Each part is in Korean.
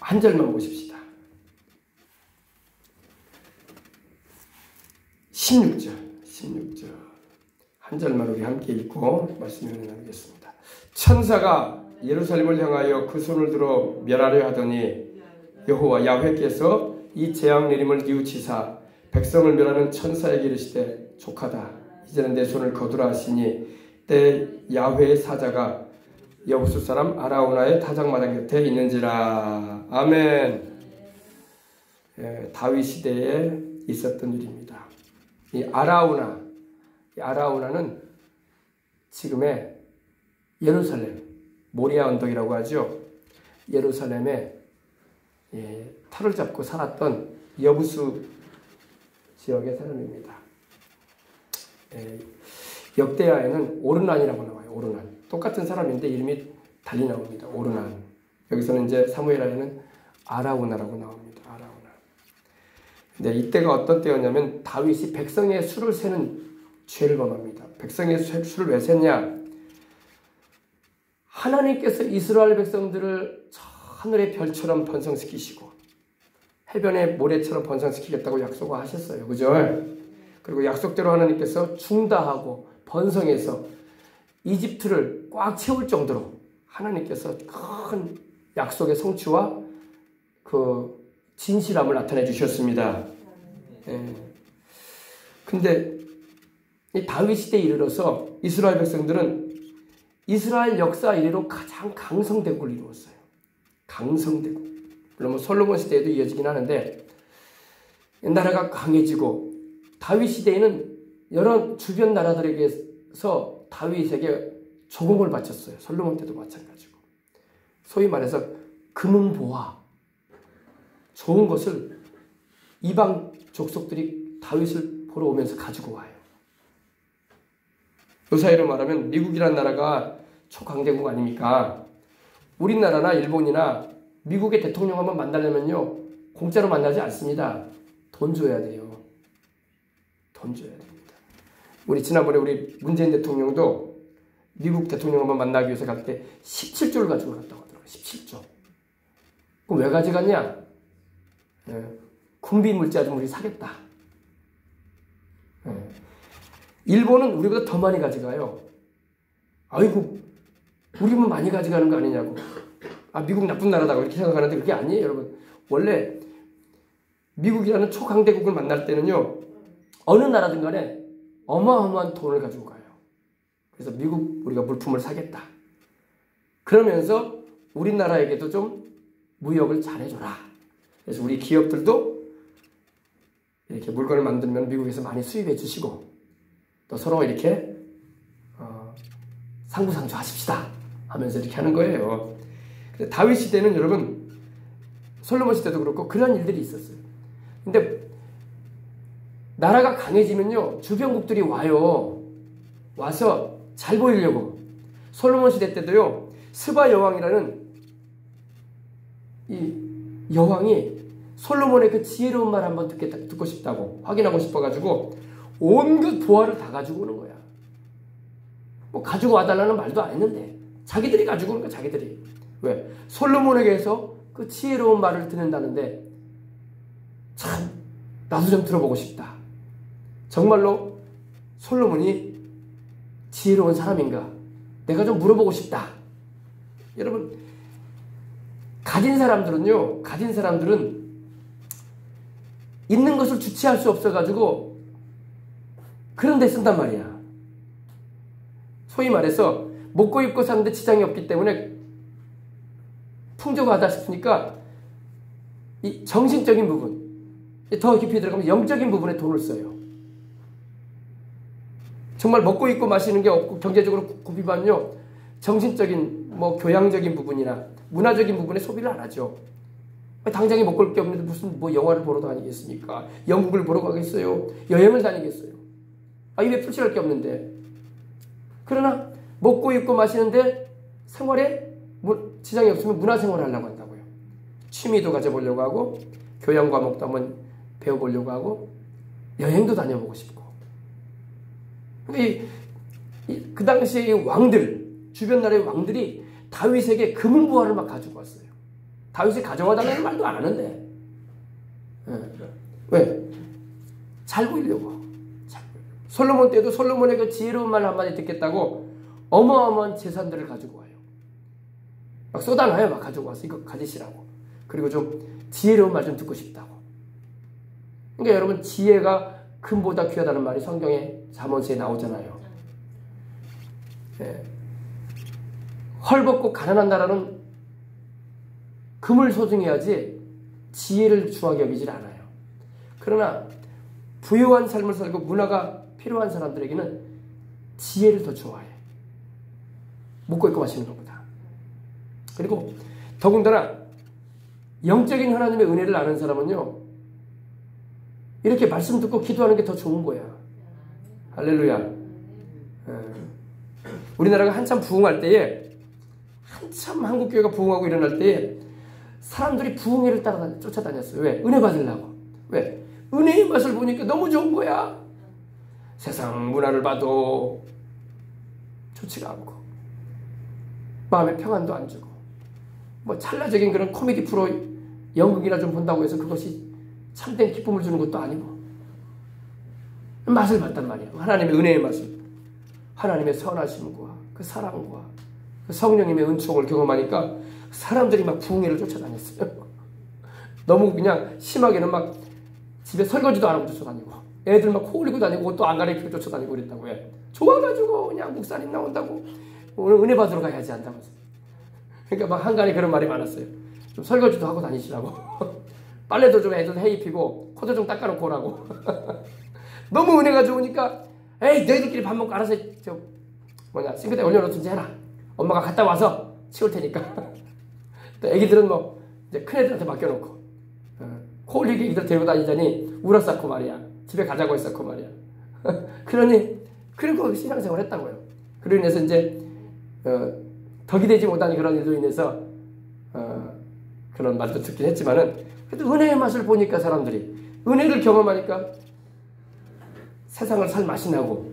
한 절만 보십시다. 16절. 한 절만 우리 함께 읽고 말씀을 나누겠습니다. 천사가 예루살렘을 향하여 그 손을 들어 멸하려 하더니 여호와 야훼께서 이 재앙 내림을 뉘우치사 백성을 멸하는 천사에게 이르시되 족하다. 이제는 내 손을 거두라 하시니 때 야훼의 사자가 여부수 사람 아라우나의 타작마당 곁에 있는지라. 아멘. 다윗 시대에 있었던 일입니다. 이 아라우나는 지금의 예루살렘, 모리아 언덕이라고 하죠. 예루살렘에 터를 잡고 살았던 여부수 지역의 사람입니다. 역대하에는 오르난이라고 나와요. 오르난. 똑같은 사람인데 이름이 달리 나옵니다. 오르난. 여기서는 이제 사무엘하에는 아라우나라고 나옵니다. 아라우나. 근데 이때가 어떤 때였냐면 다윗이 백성의 수를 세는 죄를 범합니다. 백성의 수를 왜 셌냐? 하나님께서 이스라엘 백성들을 하늘의 별처럼 번성시키시고 해변의 모래처럼 번성시키겠다고 약속을 하셨어요. 그죠? 그리고 약속대로 하나님께서 중다하고 번성해서 이집트를 꽉 채울 정도로 하나님께서 큰 약속의 성취와 그 진실함을 나타내 주셨습니다. 근데 이 다윗 시대에 이르러서 이스라엘 백성들은 이스라엘 역사 이래로 가장 강성대국을 이루었어요. 강성대국. 물론 뭐 솔로몬 시대에도 이어지긴 하는데 나라가 강해지고 다윗 시대에는 여러 주변 나라들에게서 다윗에게 조공을 바쳤어요. 솔로몬 때도 마찬가지고. 소위 말해서 금은보화, 좋은 것을 이방 족속들이 다윗을 보러 오면서 가지고 와요. 그 사이로 말하면 미국이라는 나라가 초강대국 아닙니까? 우리나라나 일본이나 미국의 대통령 한번 만나려면요, 공짜로 만나지 않습니다. 돈 줘야 돼요. 돈 줘야 됩니다. 우리 지난번에 우리 문재인 대통령도 미국 대통령 한번 만나기 위해서 갈 때 17조를 가지고 갔다고 하더라고요. 17조. 그럼 왜 가져갔냐? 군비 물자 좀 우리 사겠다. 일본은 우리보다 더 많이 가져가요. 아이고, 우리만 많이 가져가는 거 아니냐고. 아, 미국 나쁜 나라다고 이렇게 생각하는데 그게 아니에요, 여러분. 원래 미국이라는 초강대국을 만날 때는요, 어느 나라든 간에 어마어마한 돈을 가지고 가요. 그래서 미국 우리가 물품을 사겠다. 그러면서 우리나라에게도 좀 무역을 잘해줘라. 그래서 우리 기업들도 이렇게 물건을 만들면 미국에서 많이 수입해 주시고 또 서로 이렇게 상부상조 하십시다 하면서 이렇게 하는 거예요. 근데 다윗 시대는 여러분, 솔로몬 시대도 그렇고 그런 일들이 있었어요. 근데 나라가 강해지면요, 주변국들이 와서 잘 보이려고. 솔로몬 시대 때도요, 스바 여왕이라는 이 여왕이 솔로몬의 그 지혜로운 말 한번 듣고 싶다고, 확인하고 싶어가지고 온갖 보화를 다 가지고 오는 거야. 뭐 가지고 와달라는 말도 안 했는데 자기들이 가지고 오는 거야. 자기들이. 왜? 솔로몬에게서 그 지혜로운 말을 듣는다는데 참 나도 좀 들어보고 싶다. 정말로 솔로몬이 지혜로운 사람인가? 내가 좀 물어보고 싶다. 여러분, 가진 사람들은 있는 것을 주체할 수 없어가지고 그런 데 쓴단 말이야. 소위 말해서 먹고 입고 사는데 지장이 없기 때문에 풍족하다 싶으니까 이 정신적인 부분, 더 깊이 들어가면 영적인 부분에 돈을 써요. 정말 먹고 입고 마시는 게 없고 경제적으로 고비반요, 정신적인 뭐 교양적인 부분이나 문화적인 부분에 소비를 안 하죠. 당장에 먹을 게 없는데 무슨 뭐 영화를 보러 다니겠습니까? 영국을 보러 가겠어요? 여행을 다니겠어요? 입에 풀칠할 게 없는데. 그러나 먹고 입고 마시는데 생활에 지장이 없으면 문화생활을 하려고 한다고요. 취미도 가져보려고 하고 교양 과목도 한번 배워보려고 하고 여행도 다녀보고 싶고. 그 당시에 왕들, 주변 나라의 왕들이 다윗에게 금은보화를 막 가지고 왔어요. 다윗이 가져와달라는 말도 안 하는데. 왜? 잘 보이려고. 솔로몬 때도 솔로몬의 그 지혜로운 말 한마디 듣겠다고 어마어마한 재산들을 가지고 와요. 막 쏟아놔요. 막 가지고 와서 이거 가지시라고. 그리고 좀 지혜로운 말 좀 듣고 싶다고. 그러니까 여러분, 지혜가 금보다 귀하다는 말이 성경에 잠언서에 나오잖아요. 헐벗고 가난한 나라는 금을 소중해야지 지혜를 중하게 여기질 않아요. 그러나 부유한 삶을 살고 문화가 필요한 사람들에게는 지혜를 더 좋아해. 먹고 입고 마시는 것보다. 그리고 더군다나 영적인 하나님의 은혜를 아는 사람은요, 이렇게 말씀 듣고 기도하는 게 더 좋은 거야. 할렐루야. 우리나라가 한참 부흥할 때에, 한참 한국교회가 부흥하고 일어날 때에 사람들이 부흥회를 따라 쫓아다녔어요. 왜? 은혜 받으려고. 왜? 은혜의 맛을 보니까 너무 좋은 거야. 세상 문화를 봐도 좋지가 않고 마음의 평안도 안 주고, 뭐 찰나적인 그런 코미디 프로 연극이나 좀 본다고 해서 그것이 참된 기쁨을 주는 것도 아니고, 맛을 봤단 말이에요. 하나님의 은혜의 맛을. 하나님의 선하심과 그 사랑과 그 성령님의 은총을 경험하니까 사람들이 막 부흥회를 쫓아다녔어요. 너무 그냥 심하게는 막 집에 설거지도 안 하고 쫓아다니고, 애들 막 코 흘리고 다니고 옷도 안 갈아입히고 쫓아다니고 그랬다고 해. 좋아가지고 그냥 목사님 나온다고 오늘 은혜 받으러 가야지 한다면서. 그러니까 막 한간에 그런 말이 많았어요. 좀 설거지도 하고 다니시라고. 빨래도 좀 애들 해 입히고 코도 좀 닦아놓고 오라고. 너무 은혜가 좋으니까 에이 너희들끼리 밥 먹고 알아서 싱크대에 올려놓든지 해라. 엄마가 갔다 와서 치울 테니까. 또 애기들은 뭐 이제 큰애들한테 맡겨놓고 코 흘리게 애기들 데리고 다니자니 울었었고 말이야. 집에 가자고 했었고 말이야. 그리고 신앙생활 했다고요. 그로 인해서 이제 덕이 되지 못한 그런 일로 인해서 그런 말도 듣긴 했지만은, 그래도 은혜의 맛을 보니까 사람들이 은혜를 경험하니까 세상을 살 맛이 나고,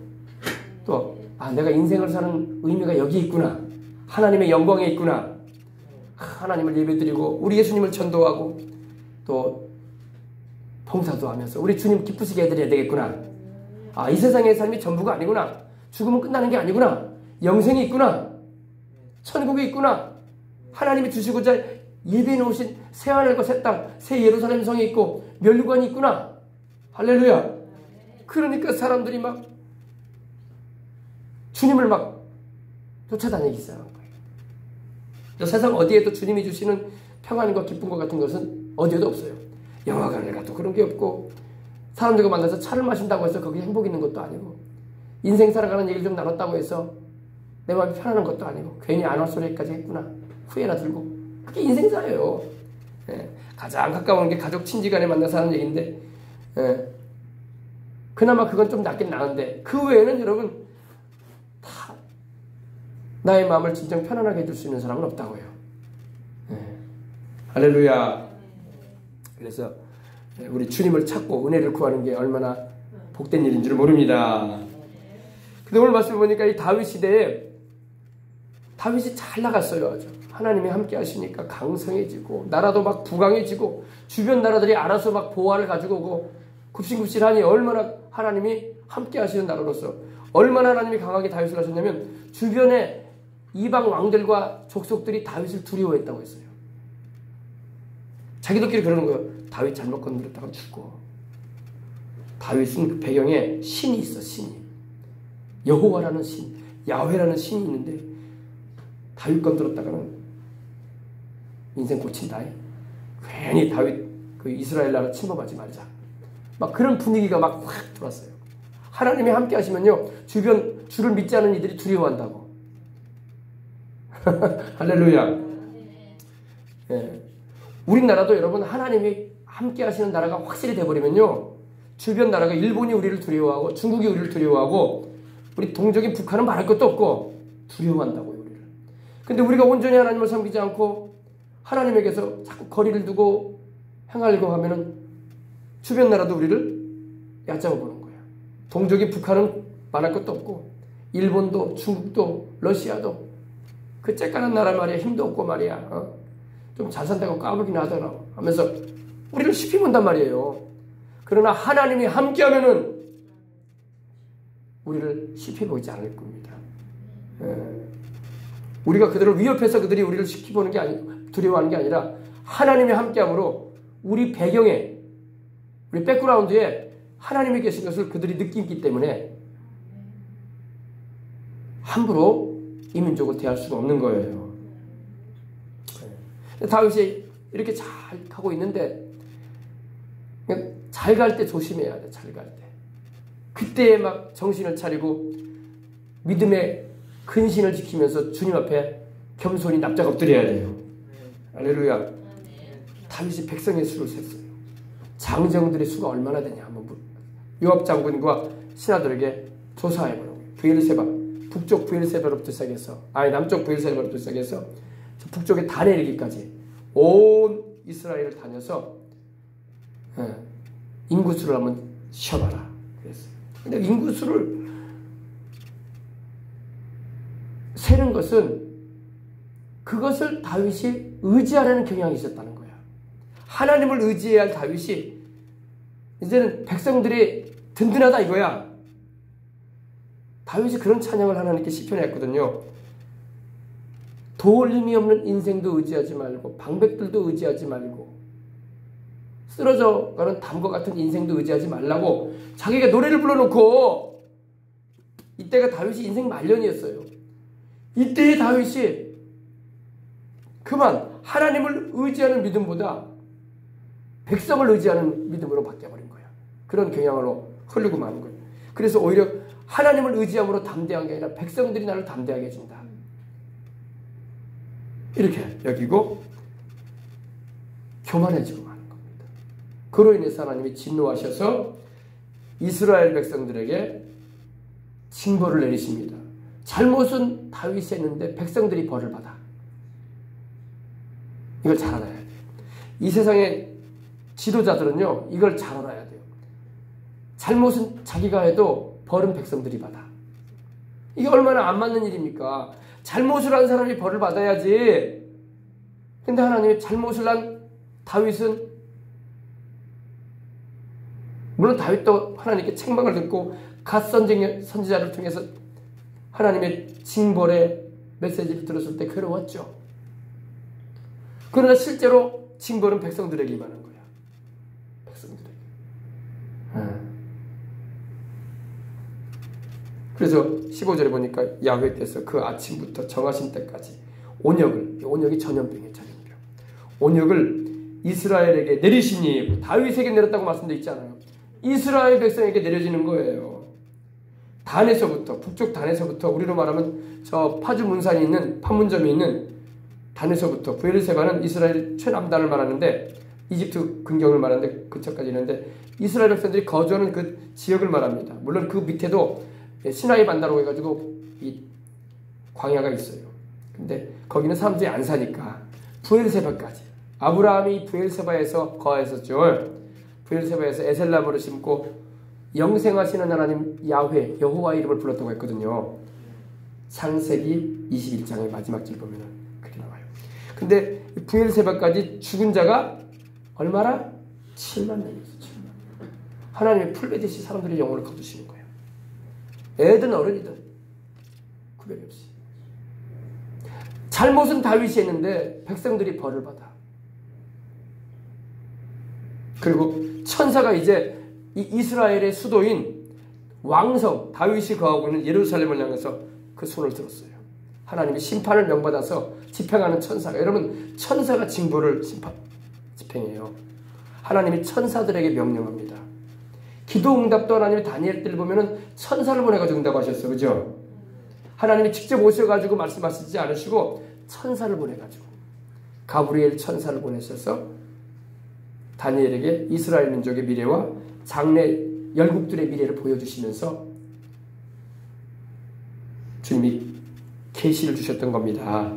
또 내가 인생을 사는 의미가 여기 있구나, 하나님의 영광에 있구나, 하나님을 예배드리고 우리 예수님을 전도하고 또 봉사도 하면서 우리 주님 기쁘시게 해드려야 되겠구나. 이 세상의 삶이 전부가 아니구나. 죽으면 끝나는 게 아니구나. 영생이 있구나. 천국이 있구나. 하나님이 주시고자 예비해 놓으신 새하늘과 새 땅, 새 예루살렘 성이 있고 멸류관이 있구나. 할렐루야. 그러니까 사람들이 막 주님을 막 쫓아다니기 시작한 거예요. 세상 어디에도 주님이 주시는 평안과 기쁨과 같은 것은 어디에도 없어요. 영화관을 가도 그런 게 없고, 사람들과 만나서 차를 마신다고 해서 거기에 행복이 있는 것도 아니고, 인생 살아가는 얘기를 좀 나눴다고 해서 내 마음이 편안한 것도 아니고, 괜히 안 할 소리까지 했구나 후회나 들고, 그게 인생사예요. 가장 가까운 게 가족 친지간에 만나서 하는 얘기인데, 그나마 그건 좀 낫긴 나은데, 그 외에는 여러분 다 나의 마음을 진정 편안하게 해줄 수 있는 사람은 없다고요. 할렐루야. 그래서 우리 주님을 찾고 은혜를 구하는 게 얼마나 복된 일인 줄 모릅니다. 근데 오늘 말씀 보니까 이 다윗 시대에 다윗이 잘 나갔어요. 아주. 하나님이 함께 하시니까 강성해지고, 나라도 막 부강해지고, 주변 나라들이 알아서 막 보화를 가지고 오고, 굽신굽신하니 얼마나 하나님이 함께 하시는 나라로서 얼마나 하나님이 강하게 다윗을 하셨냐면, 주변에 이방 왕들과 족속들이 다윗을 두려워했다고 했어요. 자기들끼리 그러는 거예요. 다윗 잘못 건드렸다가 죽고. 다윗은 그 배경에 신이 있어. 신이. 여호와라는 신, 야훼라는 신이 있는데 다윗 건드렸다가는 인생 고친다. 괜히 다윗 그 이스라엘 나라 침범하지 말자. 막 그런 분위기가 막 확 들어왔어요. 하나님이 함께 하시면요, 주변 주를 믿지 않은 이들이 두려워한다고. 할렐루야. 예. 우리나라도 여러분 하나님이 함께 하시는 나라가 확실히 돼버리면요, 주변 나라가 일본이 우리를 두려워하고 중국이 우리를 두려워하고 우리 동족인 북한은 말할 것도 없고 두려워한다고요, 우리를. 근데 우리가 온전히 하나님을 섬기지 않고 하나님에게서 자꾸 거리를 두고 행하려고 하면은 주변 나라도 우리를 얕잡아 보는 거야. 동족인 북한은 말할 것도 없고 일본도 중국도 러시아도 그 쬐까는 나라 말이야. 힘도 없고 말이야. 좀 잘 산다고 까불긴 하더라 하면서 우리를 시피 본단 말이에요. 그러나 하나님이 함께하면은 우리를 시피 보지 않을 겁니다. 우리가 그들을 위협해서 그들이 우리를 시피 보는 게 두려워하는 게 아니라 하나님이 함께함으로 우리 배경에, 우리 백그라운드에 하나님이 계신 것을 그들이 느끼기 때문에 함부로 이 민족을 대할 수가 없는 거예요. 다윗이 이렇게 잘 가고 있는데 잘 갈 때 조심해야 돼. 잘 갈 때. 그때에 막 정신을 차리고 믿음의 근신을 지키면서 주님 앞에 겸손히 납작 엎드려야 돼요. 할렐루야. 다윗이 백성의 수를 셌어요. 장정들의 수가 얼마나 되냐 한번 요압 장군과 신하들에게 조사해보라고. 브엘세바, 북쪽 브엘세바로부터 시작해서 남쪽 브엘세바로부터 시작해서 북쪽의 단에 이르기까지 온 이스라엘을 다녀서 인구수를 한번 쉬어봐라 그랬어요. 근데 인구수를 세는 것은 그것을 다윗이 의지하려는 경향이 있었다는 거야. 하나님을 의지해야 할 다윗이 이제는 백성들이 든든하다 이거야. 다윗이 그런 찬양을 하나님께 시편에 했거든요. 도울림이 없는 인생도 의지하지 말고 방백들도 의지하지 말고 쓰러져 가는 담과 같은 인생도 의지하지 말라고 자기가 노래를 불러놓고, 이때가 다윗이 인생 말년이었어요. 이때의 다윗이 그만 하나님을 의지하는 믿음보다 백성을 의지하는 믿음으로 바뀌어버린 거야. 그런 경향으로 흐르고 마는 거예요. 그래서 오히려 하나님을 의지함으로 담대한 게 아니라 백성들이 나를 담대하게 해준다, 이렇게 여기고 교만해지고 마는 겁니다. 그로 인해서 하나님이 진노하셔서 이스라엘 백성들에게 징벌을 내리십니다. 잘못은 다윗이 했는데 백성들이 벌을 받아. 이걸 잘 알아야 돼요. 이 세상의 지도자들은요, 이걸 잘 알아야 돼요. 잘못은 자기가 해도 벌은 백성들이 받아. 이게 얼마나 안 맞는 일입니까? 잘못을 한 사람이 벌을 받아야지. 근데 하나님이 잘못을 한 다윗은, 물론 다윗도 하나님께 책망을 듣고 갓 선지자를 통해서 하나님의 징벌의 메시지를 들었을 때 괴로웠죠. 그러나 실제로 징벌은 백성들에게 임하는 거야. 백성들에게. 그래서 15절에 보니까 야훼께서 그 아침부터 정하신 때까지 온역이 전염병이에요. 전염병. 온역을 이스라엘에게 내리시니, 다윗에게 내렸다고 말씀되어 있잖아요. 이스라엘 백성에게 내려지는 거예요. 단에서부터, 북쪽 단에서부터, 우리로 말하면 저 파주 문산이 있는, 판문점이 있는 단에서부터, 브엘세바는 이스라엘 최남단을 말하는데, 이집트 근경을 말하는데 그쪽까지 있는데, 이스라엘 백성들이 거주하는 그 지역을 말합니다. 물론 그 밑에도 시나이 반다라고 해가지고 이 광야가 있어요. 근데 거기는 사람들이 안 사니까 브엘세바까지, 아브라함이 브엘세바에서 거하였었죠. 브엘세바에서 에셀나무를 심고 영생하시는 하나님 야훼, 여호와 이름을 불렀다고 했거든요. 창세기 21장의 마지막 절 보면 그렇게 나와요. 근데 브엘세바까지 죽은 자가 얼마나? 7만 명이었어요. 7만. 하나님이 풀베듯이 사람들의 영혼을 거두시는 거예요. 애든 어른이든 구별이 없이. 잘못은 다윗이 했는데 백성들이 벌을 받아. 그리고 천사가 이제 이 이스라엘의 수도인 왕성 다윗이 거하고 있는 예루살렘을 향해서 그 손을 들었어요. 하나님이 심판을 명받아서 집행하는 천사가, 여러분 천사가 징벌을 집행해요. 하나님이 천사들에게 명령합니다. 기도 응답도 하나님이 다니엘 때를 보면은 천사를 보내가지고 응답하셨어요. 그죠? 하나님이 직접 오셔가지고 말씀하시지 않으시고 천사를 보내가지고, 가브리엘 천사를 보내셔서 다니엘에게 이스라엘 민족의 미래와 장래 열국들의 미래를 보여주시면서 주님이 계시를 주셨던 겁니다.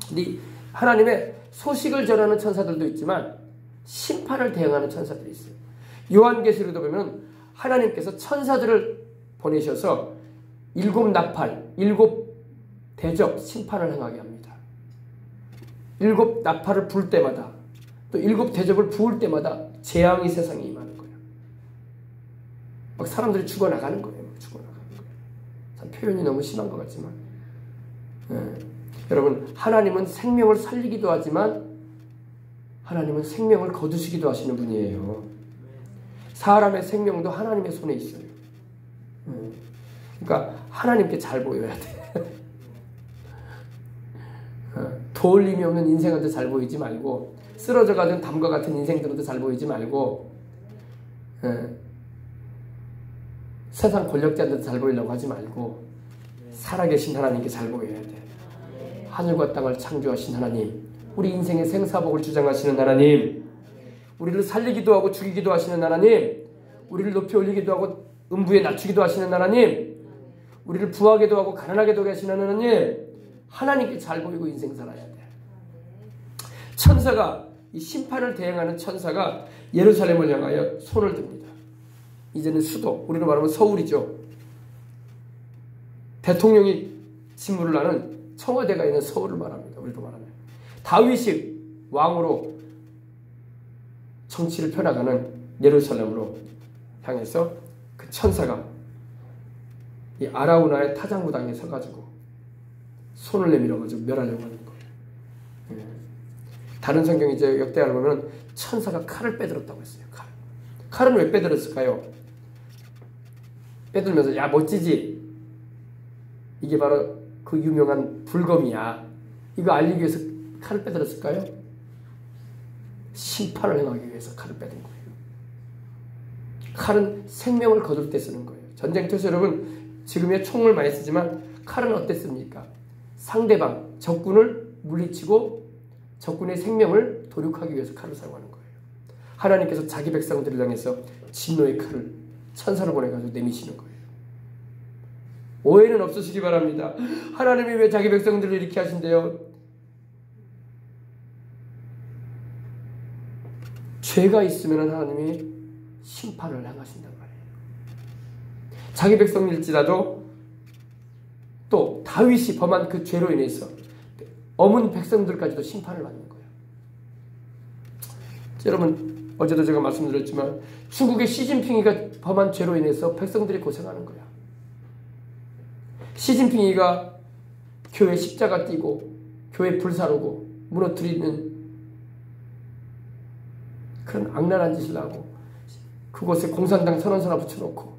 근데 하나님의 소식을 전하는 천사들도 있지만 심판을 대행하는 천사들이 있어요. 요한계시록도 보면 하나님께서 천사들을 보내셔서 7 나팔, 7 대접 심판을 행하게 합니다. 일곱 나팔을 불 때마다 또 일곱 대접을 부을 때마다 재앙이 세상에 임하는 거예요. 막 사람들이 죽어나가는 거예요. 죽어나가는 거예요. 참 표현이 너무 심한 것 같지만 여러분, 하나님은 생명을 살리기도 하지만 하나님은 생명을 거두시기도 하시는 분이에요. 사람의 생명도 하나님의 손에 있어요. 그러니까 하나님께 잘 보여야 돼. 도울림이 없는 인생한테 잘 보이지 말고, 쓰러져가는 담과 같은 인생들한테 잘 보이지 말고, 세상 권력자한테 잘 보이려고 하지 말고 살아계신 하나님께 잘 보여야 돼. 하늘과 땅을 창조하신 하나님, 우리 인생의 생사복을 주장하시는 하나님, 우리를 살리기도 하고 죽이기도 하시는 하나님, 우리를 높이 올리기도 하고 음부에 낮추기도 하시는 하나님, 우리를 부하게도 하고 가난하게도 하시는 하나님, 하나님께 잘 보이고 인생 살아야 돼. 천사가, 이 심판을 대행하는 천사가 예루살렘을 향하여 손을 듭니다. 이제는 수도, 우리로 말하면 서울이죠. 대통령이 직무를 하는 청와대가 있는 서울을 말합니다. 우리로 말하면 다윗이 왕으로 정치를 펴나가는 예루살렘으로 향해서 그 천사가 이 아라우나의 타작무당에 서가지고 손을 내밀어가지고 멸하려고 하는 거예요. 다른 성경이 이제 역대하를 보면 천사가 칼을 빼들었다고 했어요. 칼은 왜 빼들었을까요? 빼들면서 야 멋지지? 이게 바로 그 유명한 불검이야. 이거 알리기 위해서 칼을 빼들었을까요? 심판을 행하기 위해서 칼을 빼든 거예요. 칼은 생명을 거둘 때 쓰는 거예요. 전쟁터에서 여러분 지금의 총을 많이 쓰지만 칼은 어땠습니까? 상대방, 적군을 물리치고 적군의 생명을 도륙하기 위해서 칼을 사용하는 거예요. 하나님께서 자기 백성들을 향해서 진노의 칼을 천사를 보내가지고 내미시는 거예요. 오해는 없으시기 바랍니다. 하나님이 왜 자기 백성들을 이렇게 하신대요? 죄가 있으면 하나님이 심판을 행하신단 말이에요. 자기 백성일지라도 또 다윗이 범한 그 죄로 인해서 어문 백성들까지도 심판을 받는 거예요. 여러분, 어제도 제가 말씀드렸지만 중국의 시진핑이가 범한 죄로 인해서 백성들이 고생하는 거야. 시진핑이가 교회 십자가 띄고 교회 불사르고 무너뜨리는 그런 악랄한 짓을 하고 그곳에 공산당 선언서나 붙여놓고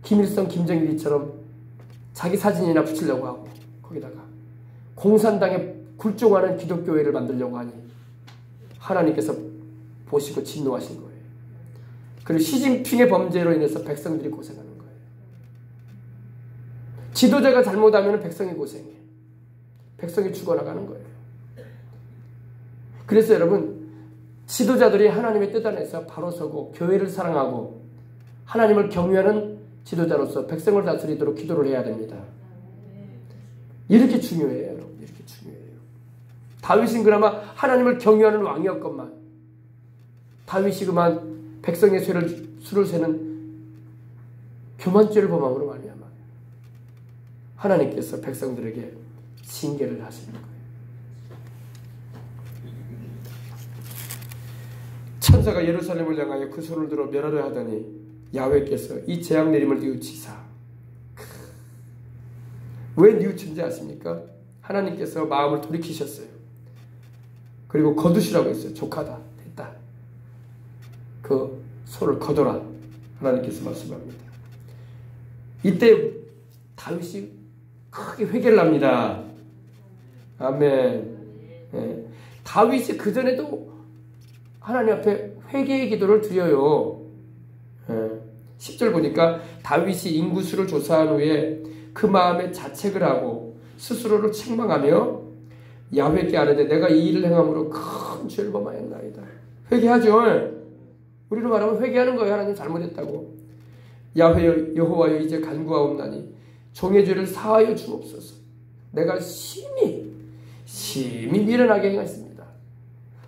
김일성, 김정일이처럼 자기 사진이나 붙이려고 하고 거기다가 공산당에 굴종하는 기독교회를 만들려고 하니 하나님께서 보시고 진노하신 거예요. 그리고 시진핑의 범죄로 인해서 백성들이 고생하는 거예요. 지도자가 잘못하면 백성이 고생해. 백성이 죽어나가는 거예요. 그래서 여러분, 지도자들이 하나님의 뜻 안에서 바로 서고 교회를 사랑하고 하나님을 경외하는 지도자로서 백성을 다스리도록 기도를 해야 됩니다. 이렇게 중요해요, 여러분. 이렇게 중요해요. 다윗은 그나마 하나님을 경외하는 왕이었건만 다윗이 그만 백성의 수를 세는 교만죄를 범함으로 말미암아 하나님께서 백성들에게 징계를 하시는 거예요. 천사가 예루살렘을 향하여 그 손을 들어 멸하려 하더니 야훼께서 이 재앙 내림을 뉘우치사. 왜 뉘우친지 아십니까? 하나님께서 마음을 돌이키셨어요. 그리고 거두시라고 했어요. 족하다, 됐다. 그 손을 거둬라. 하나님께서 말씀합니다. 이때 다윗이 크게 회개를 합니다. 아멘. 네. 다윗이 그전에도 하나님 앞에 회개의 기도를 드려요. 10절 보니까 다윗이 인구수를 조사한 후에 그 마음에 자책을 하고 스스로를 책망하며 야훼께 아뢰되 내가 이 일을 행함으로 큰 죄를 범하였나이다. 회개하죠. 우리로 말하면 회개하는 거예요. 하나님 잘못했다고. 야훼여 여호와여 이제 간구하옵나니 종의 죄를 사하여 주옵소서. 내가 심히 미련하게 행했습니다.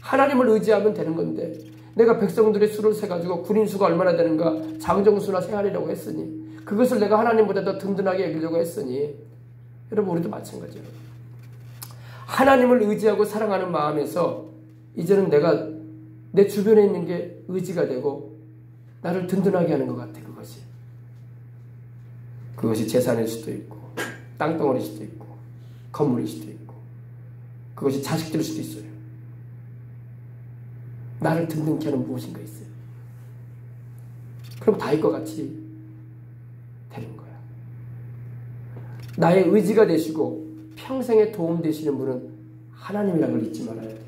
하나님을 의지하면 되는 건데 내가 백성들의 수를 세가지고 군인 수가 얼마나 되는가 장정수나 세하리라고 했으니 그것을 내가 하나님보다 더 든든하게 여기려고 했으니 여러분 우리도 마찬가지예요. 하나님을 의지하고 사랑하는 마음에서 이제는 내가 내 주변에 있는 게 의지가 되고 나를 든든하게 하는 것 같아. 그것이 재산일 수도 있고 땅덩어리일 수도 있고 건물일 수도 있고 그것이 자식들일 수도 있어요. 나를 든든케 하는 무엇인가 있어요. 그럼 다윗과 같이 되는 거야. 나의 의지가 되시고 평생에 도움 되시는 분은 하나님이라는 걸 잊지 말아야 돼.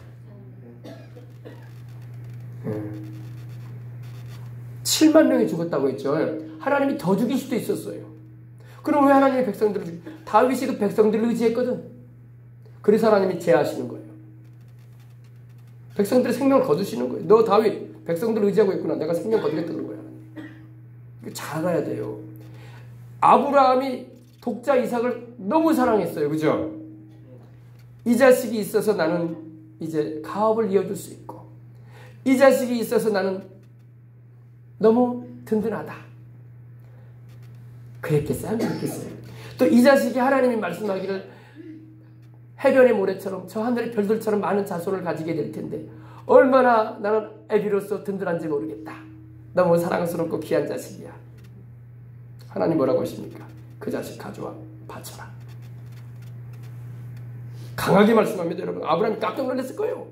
7만 명이 죽었다고 했죠. 하나님이 더 죽일 수도 있었어요. 그럼 왜 하나님이 백성들을 죽여? 다윗이 그 백성들을 의지했거든. 그래서 하나님이 제하시는 거예요. 백성들의 생명을 거두시는 거예요. 너 다윗 백성들을 의지하고 있구나. 내가 생명 거두겠다는 거야. 이거 잘 알아야 돼요. 아브라함이 독자 이삭을 너무 사랑했어요. 그죠? 이 자식이 있어서 나는 이제 가업을 이어줄 수 있고 이 자식이 있어서 나는 너무 든든하다. 그랬겠어요? 안 그랬겠어요? 또 이 자식이 하나님이 말씀하기를 해변의 모래처럼 저 하늘의 별들처럼 많은 자손을 가지게 될 텐데 얼마나 나는 애비로서 든든한지 모르겠다. 너무 사랑스럽고 귀한 자식이야. 하나님 뭐라고 하십니까? 그 자식 가져와 바쳐라. 강하게 말씀합니다. 여러분. 아브라함이 깜짝 놀랐을 거예요.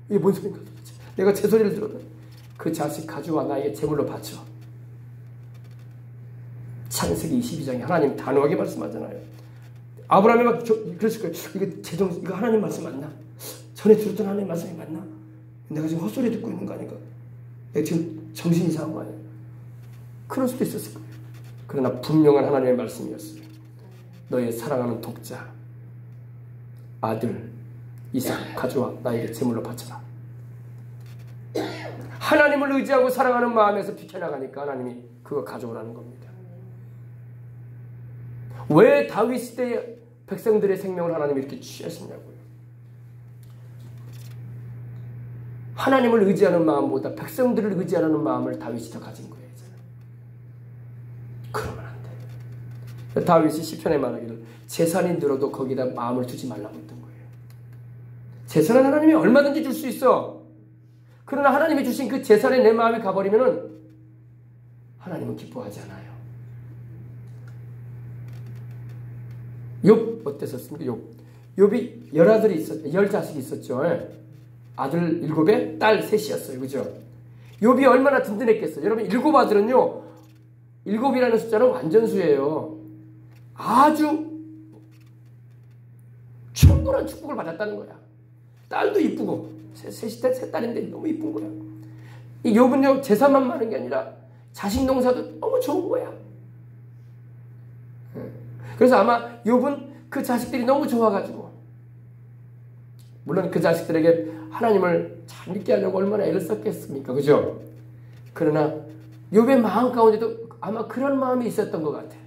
이게 뭔 소리인가 도대체. 내가 제 소리를 들어도 그 자식 가져와 나에게 제물로 바쳐. 창세기 22장에 하나님 단호하게 말씀하잖아요. 아브라함이 막 그랬을 거예요. 이거 하나님 말씀 맞나? 전에 들었던 하나님 말씀이 맞나? 내가 지금 헛소리 듣고 있는 거 아닌가? 내가 지금 정신이 이상한 거 아니야? 그럴 수도 있었을 거예요. 그러나 분명한 하나님의 말씀이었어요. 너의 사랑하는 독자 아들 이삭 가져와 나에게 제물로 바쳐라. 하나님을 의지하고 사랑하는 마음에서 비켜나가니까 하나님이 그거 가져오라는 겁니다. 왜 다윗 시대의 백성들의 생명을 하나님이 이렇게 취하시냐고요. 하나님을 의지하는 마음보다 백성들을 의지하는 마음을 다윗이 더 가진 거예요. 그러면 안 돼요. 다윗이 시편에 말하기를 재산이 늘어도 거기다 마음을 두지 말라고 했던 거예요. 재산은 하나님이 얼마든지 줄 수 있어. 그러나 하나님이 주신 그 재산에 내 마음이 가버리면은 하나님은 기뻐하지 않아요. 욥 어땠었습니까? 욥이 10자식이 있었죠. 아들 7에 딸 3이었어요. 그죠? 욥이 얼마나 든든했겠어요. 여러분 7 아들은요. 7이라는 숫자는 완전수예요. 아주 충분한 축복을 받았다는 거야. 딸도 이쁘고 세 딸인데 너무 이쁜 거야. 이 욥은요 재산만 많은 게 아니라 자식 농사도 너무 좋은 거야. 그래서 아마 욥은 그 자식들이 너무 좋아가지고 물론 그 자식들에게 하나님을 잘 믿게 하려고 얼마나 애를 썼겠습니까? 그죠? 그러나 욥의 마음 가운데도 아마 그런 마음이 있었던 것 같아요.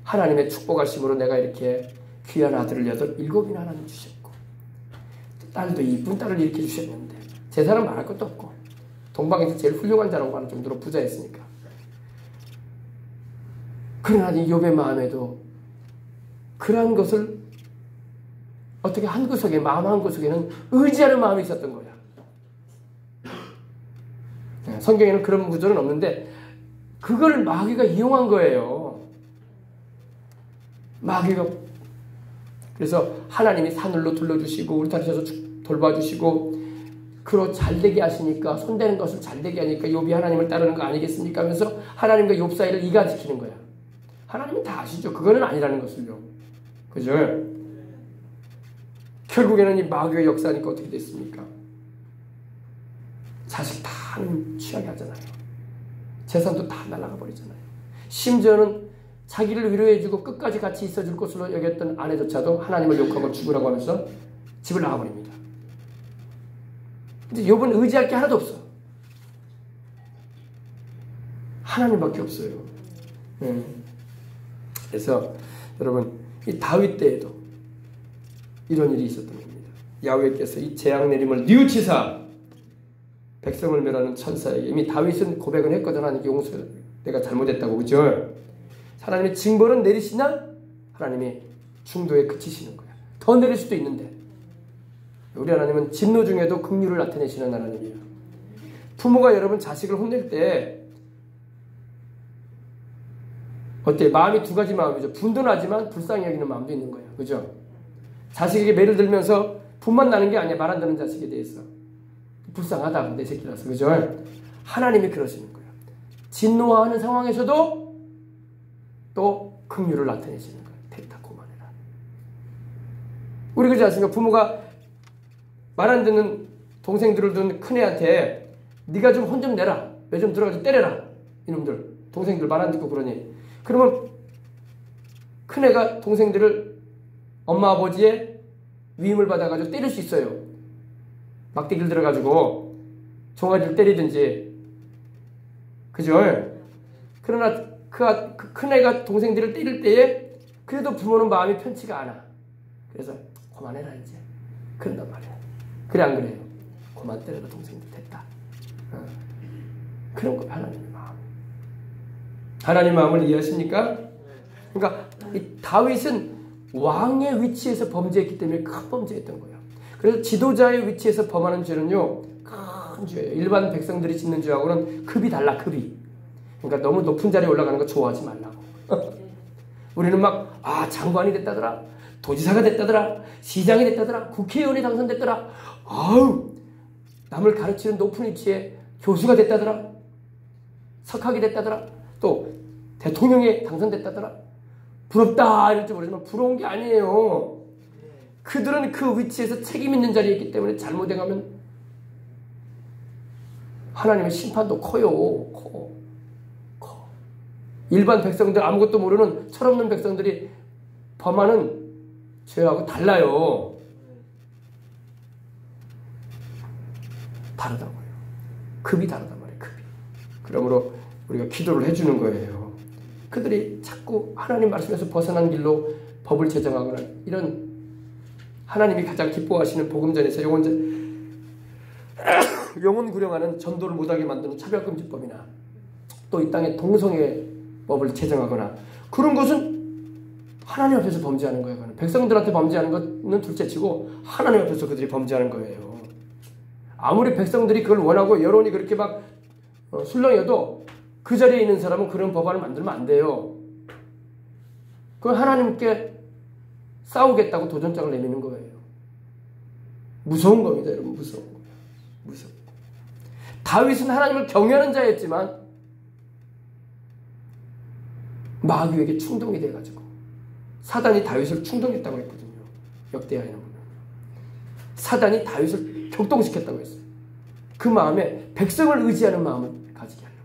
하나님의 축복하심으로 내가 이렇게 귀한 아들을 7이나 하나님 주셨고 딸도 이쁜 딸을 이렇게 주셨는데 재산은 말할 것도 없고 동방에서 제일 훌륭한 자라고 하는 정도로 부자였으니까. 그러나 이 욥의 마음에도 그러한 것을 어떻게 한 구석에 마음 한 구석에는 의지하는 마음이 있었던 거야. 성경에는 그런 구절은 없는데 그걸 마귀가 이용한 거예요. 마귀가 그래서 하나님이 산울로 둘러주시고 울타리셔서 돌봐주시고 그로 잘되게 하시니까 손대는 것을 잘되게 하니까 욥이 하나님을 따르는 거 아니겠습니까? 하면서 하나님과 욥 사이를 이간시키는 거야. 하나님은 다 아시죠. 그거는 아니라는 것을요. 그죠? 결국에는 이 마귀의 역사니까 어떻게 됐습니까? 자식 다 취하게 하잖아요. 재산도 다 날아가 버리잖아요. 심지어는 자기를 위로해주고 끝까지 같이 있어줄 것으로 여겼던 아내조차도 하나님을 욕하고 죽으라고 하면서 집을 나가버립니다. 근데 욥은 의지할 게 하나도 없어. 하나님밖에 없어요. 그래서 여러분 이 다윗 때에도 이런 일이 있었던 겁니다. 야훼께서 이 재앙 내림을 뉘우치사 백성을 멸하는 천사에게 이미 다윗은 고백은 했거든. 하나님께 용서해. 내가 잘못했다고. 그죠? 하나님의 징벌은 내리시나 하나님이 중도에 그치시는 거야. 더 내릴 수도 있는데 우리 하나님은 진노 중에도 긍휼을 나타내시는 하나님이에요. 부모가 여러분 자식을 혼낼 때 어때? 마음이 두 가지 마음이죠. 분노나지만 불쌍히 여기는 마음도 있는 거예요. 그죠? 자식에게 매를 들면서 분만 나는 게 아니야. 말 안 듣는 자식에 대해서. 불쌍하다고 내 새끼라서. 그죠? 하나님이 그러시는 거예요. 진노하는 상황에서도 또 긍휼을 나타내시는 거예요. 됐다 그만해라. 우리 그러지 않습니까? 부모가 말 안 듣는 동생들을 둔 큰애한테 네가 좀 혼 좀 내라. 매 좀 들어가서 때려라. 이놈들. 동생들 말 안 듣고 그러니. 그러면 큰애가 동생들을 엄마 아버지의 위임을 받아가지고 때릴 수 있어요. 막대기를 들어가지고 종아리를 때리든지. 그죠? 그러나 그 큰애가 동생들을 때릴 때에 그래도 부모는 마음이 편치가 않아. 그래서 그만해라 이제. 그런단 말이야. 그래 안 그래요? 그만 때려라 동생들 됐다. 그런 거예요. 하나님의 마음. 하나님 마음을 이해하십니까? 그러니까 이 다윗은 왕의 위치에서 범죄했기 때문에 큰 범죄했던 거예요. 그래서 지도자의 위치에서 범하는 죄는요 큰 죄예요. 일반 백성들이 짓는 죄하고는 급이 달라. 급이. 그러니까 너무 높은 자리에 올라가는 거 좋아하지 말라고. 우리는 막 장관이 됐다더라, 도지사가 됐다더라, 시장이 됐다더라, 국회의원이 당선됐더라, 아우 남을 가르치는 높은 위치에 교수가 됐다더라, 석학이 됐다더라, 또 대통령에 당선됐다더라. 부럽다 이럴지 모르지만 부러운 게 아니에요. 그들은 그 위치에서 책임 있는 자리에 있기 때문에 잘못해가면 하나님의 심판도 커요. 커. 일반 백성들, 아무것도 모르는 철없는 백성들이 범하는 죄하고 달라요. 다르다고요. 급이 다르단 말이에요. 급이. 그러므로 우리가 기도를 해주는 거예요. 그들이 자꾸 하나님 말씀에서 벗어난 길로 법을 제정하거나 이런 하나님이 가장 기뻐하시는 복음전에서 영혼 구령하는 전도를 못하게 만드는 차별금지법이나 또 이 땅에 동성애 법을 제정하거나 그런 것은 하나님 앞에서 범죄하는 거예요. 백성들한테 범죄하는 것은 둘째치고 하나님 앞에서 그들이 범죄하는 거예요. 아무리 백성들이 그걸 원하고 여론이 그렇게 막 술렁여도 그 자리에 있는 사람은 그런 법안을 만들면 안 돼요. 그건 하나님께 싸우겠다고 도전장을 내미는 거예요. 무서운 겁니다, 여러분. 무서운 거예요. 무서워. 다윗은 하나님을 경외하는 자였지만 마귀에게 충동이 돼가지고 사단이 다윗을 충동했다고 했거든요. 역대하에는 보면 사단이 다윗을 격동시켰다고 했어요. 그 마음에 백성을 의지하는 마음을 가지게 하려고.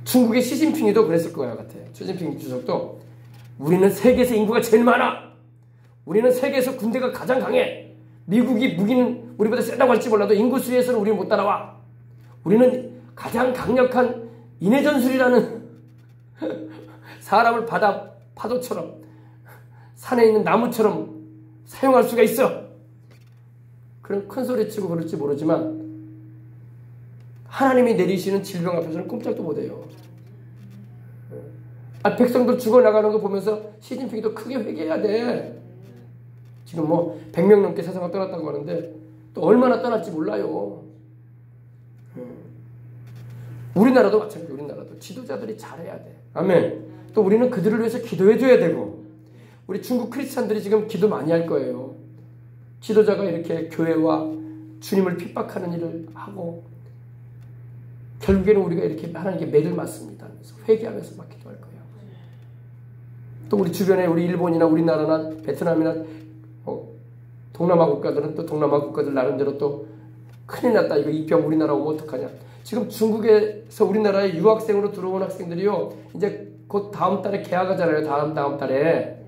중국의 시진핑이도 그랬을 것 같아요. 시진핑 주석도 우리는 세계에서 인구가 제일 많아. 우리는 세계에서 군대가 가장 강해. 미국이 무기는 우리보다 세다고 할지 몰라도 인구수에서는 우리는 못 따라와. 우리는 가장 강력한 인해전술이라는 사람을 바다 파도처럼 산에 있는 나무처럼 사용할 수가 있어. 그런 큰 소리치고 그럴지 모르지만 하나님이 내리시는 질병 앞에서는 꼼짝도 못해요. 백성들 죽어나가는 거 보면서 시진핑도 크게 회개해야 돼. 지금 100명 넘게 세상을 떠났다고 하는데 또 얼마나 떠날지 몰라요. 우리나라도 마찬가지예요. 우리나라도 지도자들이 잘해야 돼. 아멘. 또 우리는 그들을 위해서 기도해줘야 되고 우리 중국 크리스찬들이 지금 기도 많이 할 거예요. 지도자가 이렇게 교회와 주님을 핍박하는 일을 하고 결국에는 우리가 이렇게 하나님께 매를 맞습니다. 그래서 회개하면서 막 기도할 거예요. 또 우리 주변에 우리 일본이나 우리나라나 베트남이나 동남아 국가들은 또 동남아 국가들 나름대로 또 큰일 났다. 이거 이 병 우리나라 오면 어떡하냐. 지금 중국에서 우리나라에 유학생으로 들어온 학생들이요. 이제 곧 다음 달에 개학하잖아요. 다음 달에.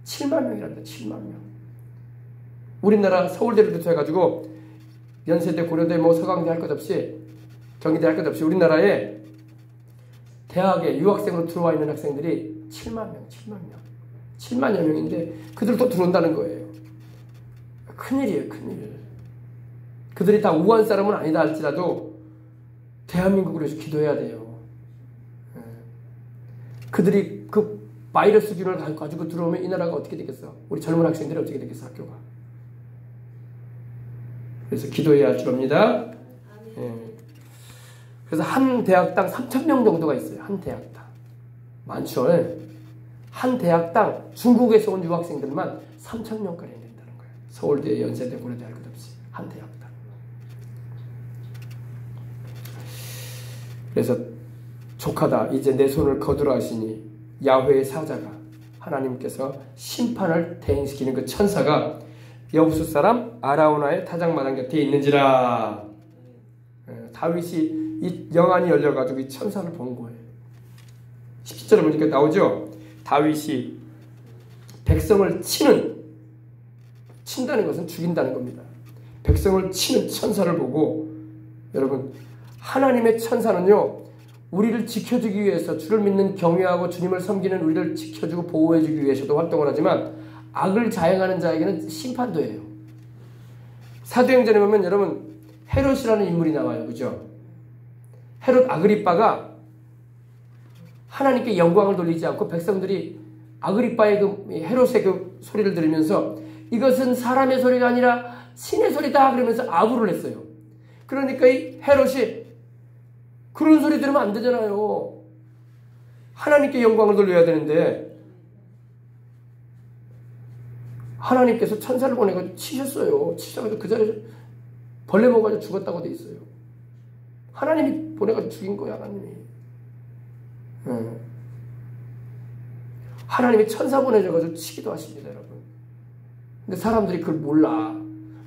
7만 명이랍니다. 7만 명. 우리나라 서울대를 비롯해가지고 연세대, 고려대, 서강대 할 것 없이 경희대 할 것 없이 우리나라에 대학에 유학생으로 들어와 있는 학생들이 7만 명. 7만여 명인데 그들도 들어온다는 거예요. 큰일이에요. 큰일. 그들이 다 우한 사람은 아니다 할지라도 대한민국을 위해서 기도해야 돼요. 그들이 그 바이러스균을 가지고 들어오면 이 나라가 어떻게 되겠어? 우리 젊은 학생들이 어떻게 되겠어? 학교가. 그래서 기도해야 할 줄 압니다. 예. 그래서 한 대학당 3,000명 정도가 있어요. 한 대학당. 많죠. 한 대학당 중국에서 온 유학생들만 3,000명까지 된다는 거예요. 서울대, 연세대, 고려대 할 것 없이 한 대학당. 그래서 족하다 이제 내 손을 거두라 하시니 야훼의 사자가 하나님께서 심판을 대행시키는 그 천사가 여부수 사람 아라우나의 타작마당 곁에 있는지라. 다윗이 이 영안이 열려가지고 이 천사를 본 거예요. 17절에 보니까 나오죠. 다윗이 백성을 친다는 것은 죽인다는 겁니다. 백성을 치는 천사를 보고, 여러분 하나님의 천사는요 우리를 지켜주기 위해서, 주를 믿는 경외하고 주님을 섬기는 우리를 지켜주고 보호해주기 위해서도 활동을 하지만 악을 자행하는 자에게는 심판도 해요. 사도행전에 보면 여러분 헤롯이라는 인물이 나와요. 그죠? 헤롯 아그리빠가 하나님께 영광을 돌리지 않고 백성들이 아그리빠의 그 헤롯의 그 소리를 들으면서 이것은 사람의 소리가 아니라 신의 소리다 그러면서 아부를 했어요. 그러니까 이 헤롯이 그런 소리 들으면 안 되잖아요. 하나님께 영광을 돌려야 되는데 하나님께서 천사를 보내고 치셨어요. 치셔가지고 그 자리에서 벌레 먹어가지고 죽었다고 돼 있어요. 하나님이 보내가지고 죽인 거야, 하나님이. 하나님이 천사 보내줘가지고 치기도 하십니다, 여러분. 근데 사람들이 그걸 몰라.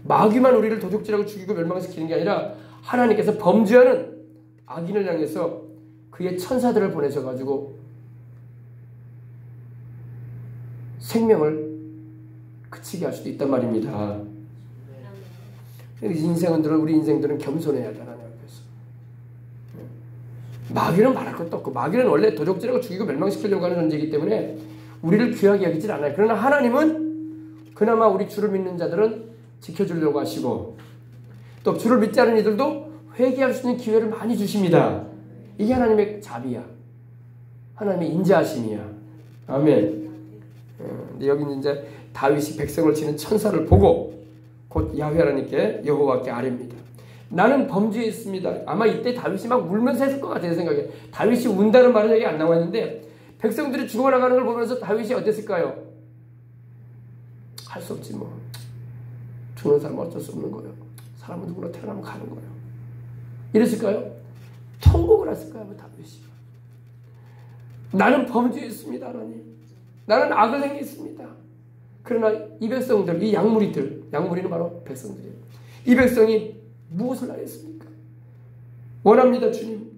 마귀만 우리를 도둑질하고 죽이고 멸망시키는 게 아니라 하나님께서 범죄하는 악인을 향해서 그의 천사들을 보내셔가지고 생명을 그치게 할 수도 있단 말입니다. 우리 인생들은 겸손해야 돼, 하나님 앞에서. 마귀는 말할 것도 없고, 마귀는 원래 도적질하고 죽이고 멸망시키려고 하는 존재이기 때문에 우리를 귀하게 여기질 않아요. 그러나 하나님은 그나마 우리 주를 믿는 자들은 지켜주려고 하시고, 또 주를 믿지 않은 이들도 회개할 수 있는 기회를 많이 주십니다. 이게 하나님의 자비야. 하나님의 인자하심이야. 아멘. 근데 여기는 이제 다윗이 백성을 치는 천사를 보고 곧 야훼 하나님께 여호와께 아뢰입니다. 나는 범죄했습니다. 아마 이때 다윗이 막 울면서 했을 것 같아요, 생각에. 다윗이 운다는 말은 여기 안 나와 있는데 백성들이 죽어나가는 걸 보면서 다윗이 어땠을까요? 할 수 없지 뭐. 죽는 사람은 어쩔 수 없는 거예요. 사람은 누구나 태어나면 가는 거예요. 이랬을까요? 통곡을 했을까요, 다윗이? 나는 범죄했습니다, 하나님. 나는 악을 행했습니다. 그러나 이 백성들, 이 양무리는 바로 백성들이에요. 이 백성이 무엇을 하였습니까? 원합니다, 주님.